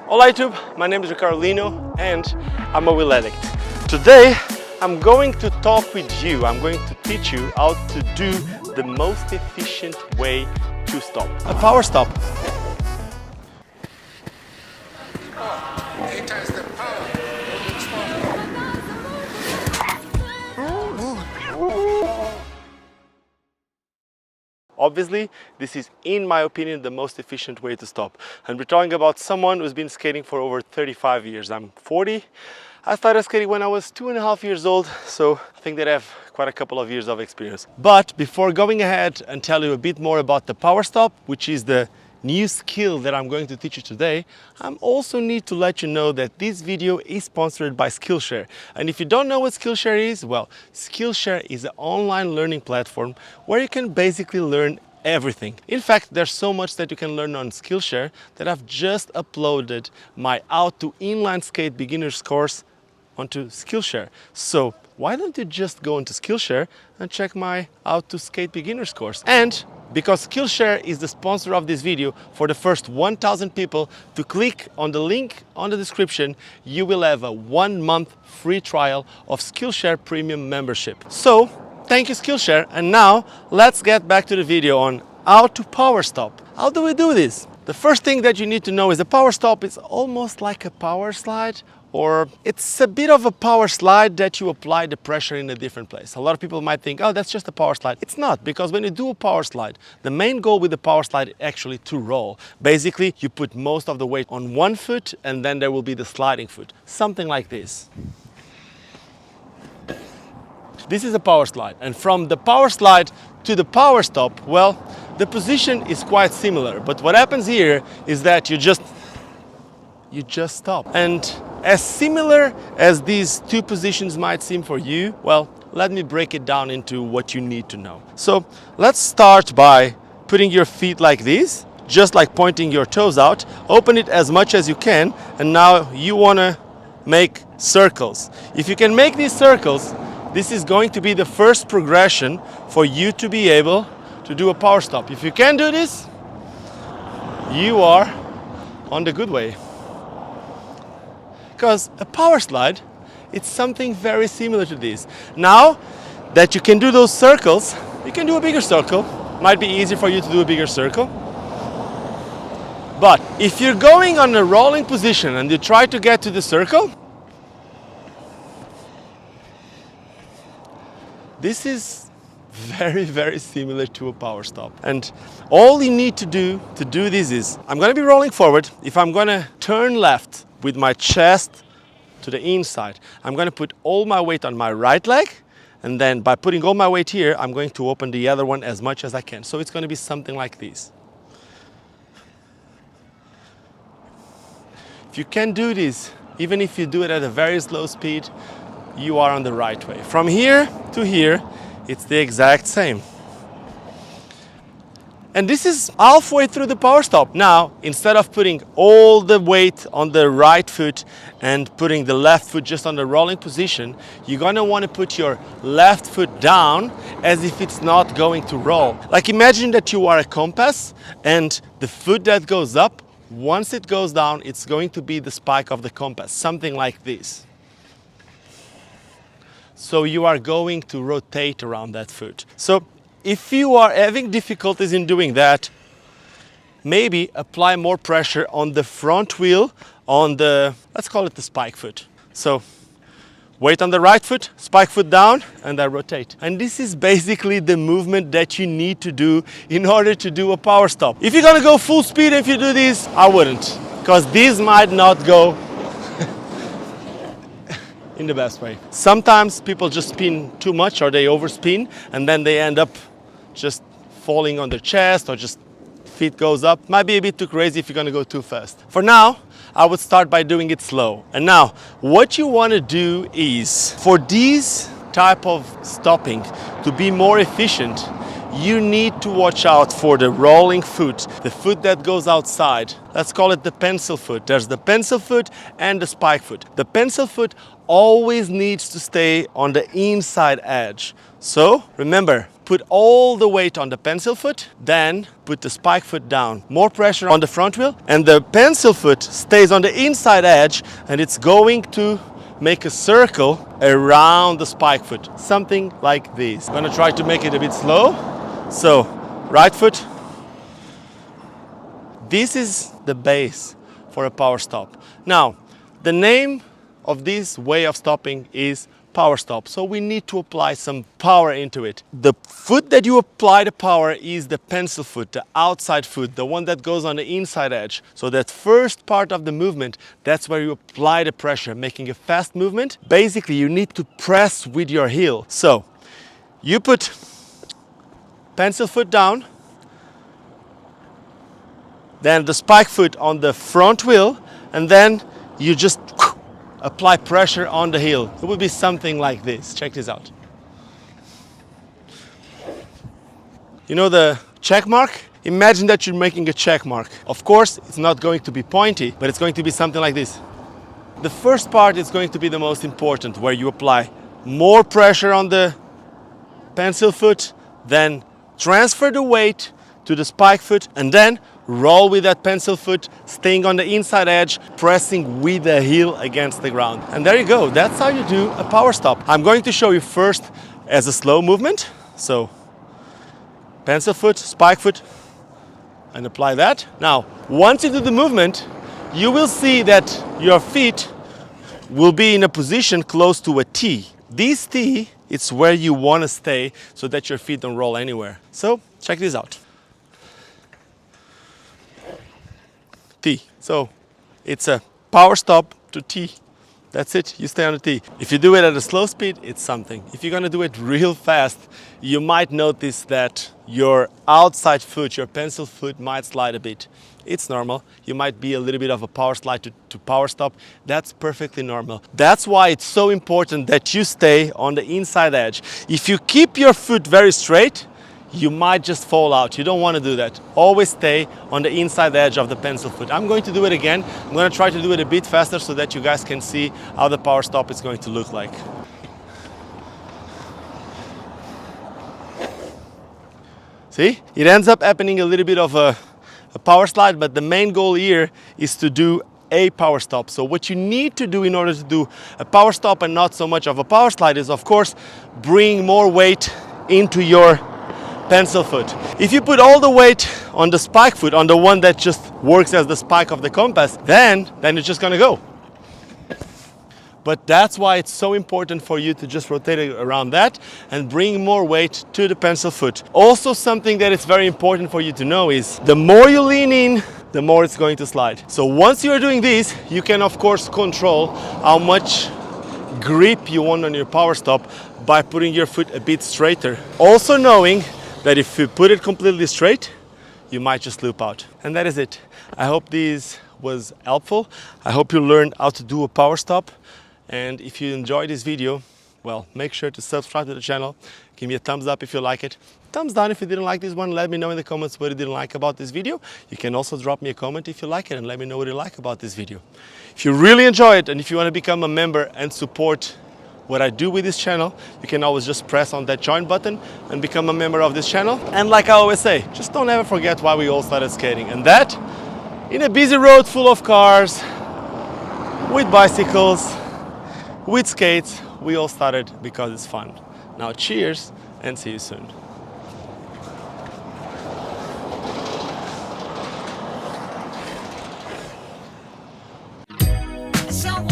Hola YouTube, my name is Ricardo Lino and I'm a wheel addict. Today I'm going to talk with you, I'm going to teach you how to do the most efficient way to stop. A power stop. Obviously, this is, in my opinion, the most efficient way to stop. And we're talking about someone who's been skating for over 35 years. I'm 40. I started skating when I was 2.5 years old, so I think that I have quite a couple of years of experience. But before going ahead and tell you a bit more about the power stop, which is the new skill that I'm going to teach you today, I also need to let you know that this video is sponsored by Skillshare. And if you don't know what Skillshare is, well, Skillshare is an online learning platform where you can basically learn everything. In fact, there's so much that you can learn on Skillshare that I've just uploaded my How to Inline Skate Beginners course onto Skillshare. So why don't you just go into Skillshare and check my How to Skate Beginners course? And because Skillshare is the sponsor of this video, for the first 1,000 people to click on the link on the description, you will have a 1-month free trial of Skillshare Premium membership. So, thank you Skillshare, and now let's get back to the video on how to power stop. How do we do this? The first thing that you need to know is a power stop is almost like a power slide, or it's a bit of a power slide that you apply the pressure in a different place. A lot of people might think, oh, that's just a power slide. It's not, because when you do a power slide, the main goal with the power slide is actually to roll. Basically, you put most of the weight on one foot and then there will be the sliding foot. Something like this. This is a power slide, and from the power slide to the power stop, well, the position is quite similar, but what happens here is that you just stop. And as similar as these two positions might seem for you, well, let me break it down into what you need to know. So let's start by putting your feet like this, just like pointing your toes out. Open it as much as you can, and now you want to make circles. If you can make these circles, this is going to be the first progression for you to be able to do a power stop. If you can do this, you are on the good way. Because a power slide, it's something very similar to this. Now that you can do those circles, you can do a bigger circle. Might be easier for you to do a bigger circle. But if you're going on a rolling position and you try to get to the circle, this is very, very similar to a power stop. And all you need to do this is, I'm going to be rolling forward. If I'm going to turn left with my chest to the inside, I'm going to put all my weight on my right leg, and then by putting all my weight here, I'm going to open the other one as much as I can. So it's going to be something like this. If you can do this, even if you do it at a very slow speed, you are on the right way. From here to here, it's the exact same. And this is halfway through the power stop. Now, instead of putting all the weight on the right foot and putting the left foot just on the rolling position, you're gonna wanna put your left foot down as if it's not going to roll. Like, imagine that you are a compass and the foot that goes up, once it goes down, it's going to be the spike of the compass, something like this. So you are going to rotate around that foot. So if you are having difficulties in doing that, maybe apply more pressure on the front wheel, on the, let's call it the spike foot. So weight on the right foot, spike foot down, and I rotate. And this is basically the movement that you need to do in order to do a power stop. If you're gonna go full speed, if you do this, I wouldn't, because this might not go in the best way. Sometimes people just spin too much, or they overspin, and then they end up just falling on their chest, or just feet goes up. Might be a bit too crazy if you're gonna go too fast. For now, I would start by doing it slow. And now, what you wanna do is, for these type of stopping to be more efficient, you need to watch out for the rolling foot, the foot that goes outside. Let's call it the pencil foot. There's the pencil foot and the spike foot. The pencil foot always needs to stay on the inside edge. So remember, put all the weight on the pencil foot, then put the spike foot down. More pressure on the front wheel, and the pencil foot stays on the inside edge, and it's going to make a circle around the spike foot. Something like this. I'm gonna try to make it a bit slow. So, right foot. This is the base for a power stop. Now, the name of this way of stopping is Powerstop. So we need to apply some power into it. The foot that you apply the power is the pencil foot, the outside foot, the one that goes on the inside edge. So that first part of the movement, that's where you apply the pressure, making a fast movement. Basically, you need to press with your heel. So you put pencil foot down, then the spike foot on the front wheel, and then you just apply pressure on the heel. It would be something like this. Check this out. You know the check mark? Imagine that you're making a check mark. Of course, it's not going to be pointy, but it's going to be something like this. The first part is going to be the most important, where you apply more pressure on the pencil foot, then transfer the weight to the spike foot, and then roll with that pencil foot, staying on the inside edge, pressing with the heel against the ground. And there you go. That's how you do a power stop. I'm going to show you first as a slow movement. So pencil foot, spike foot, and apply that. Now, once you do the movement, you will see that your feet will be in a position close to a T. This T, it's where you want to stay so that your feet don't roll anywhere. So check this out. T. So it's a power stop to T. That's it, you stay on the T. If you do it at a slow speed, it's something. If you're gonna do it real fast, you might notice that your outside foot, your pencil foot might slide a bit. It's normal. You might be a little bit of a power slide to power stop. That's perfectly normal. That's why it's so important that you stay on the inside edge. If you keep your foot very straight, you might just fall out. You don't want to do that. Always stay on the inside edge of the pencil foot. I'm going to do it again. I'm going to try to do it a bit faster so that you guys can see how the power stop is going to look like. See? It ends up happening a little bit of a power slide, but the main goal here is to do a power stop. So what you need to do in order to do a power stop and not so much of a power slide is, of course, bring more weight into your pencil foot. If you put all the weight on the spike foot, on the one that just works as the spike of the compass, then it's just gonna go. But that's why it's so important for you to just rotate it around that and bring more weight to the pencil foot. Also, something that is very important for you to know is the more you lean in, the more it's going to slide. So once you're doing this, you can of course control how much grip you want on your power stop by putting your foot a bit straighter. Also knowing that if you put it completely straight, you might just loop out. And that is it. I hope this was helpful. I hope you learned how to do a power stop. And if you enjoyed this video, well, make sure to subscribe to the channel. Give me a thumbs up if you like it. Thumbs down if you didn't like this one. Let me know in the comments what you didn't like about this video. You can also drop me a comment if you like it and let me know what you like about this video. If you really enjoy it and if you want to become a member and support what I do with this channel, you can always just press on that join button and become a member of this channel. And like I always say, just don't ever forget why we all started skating. And that, in a busy road full of cars, with bicycles, with skates, we all started because it's fun. Now cheers and see you soon. So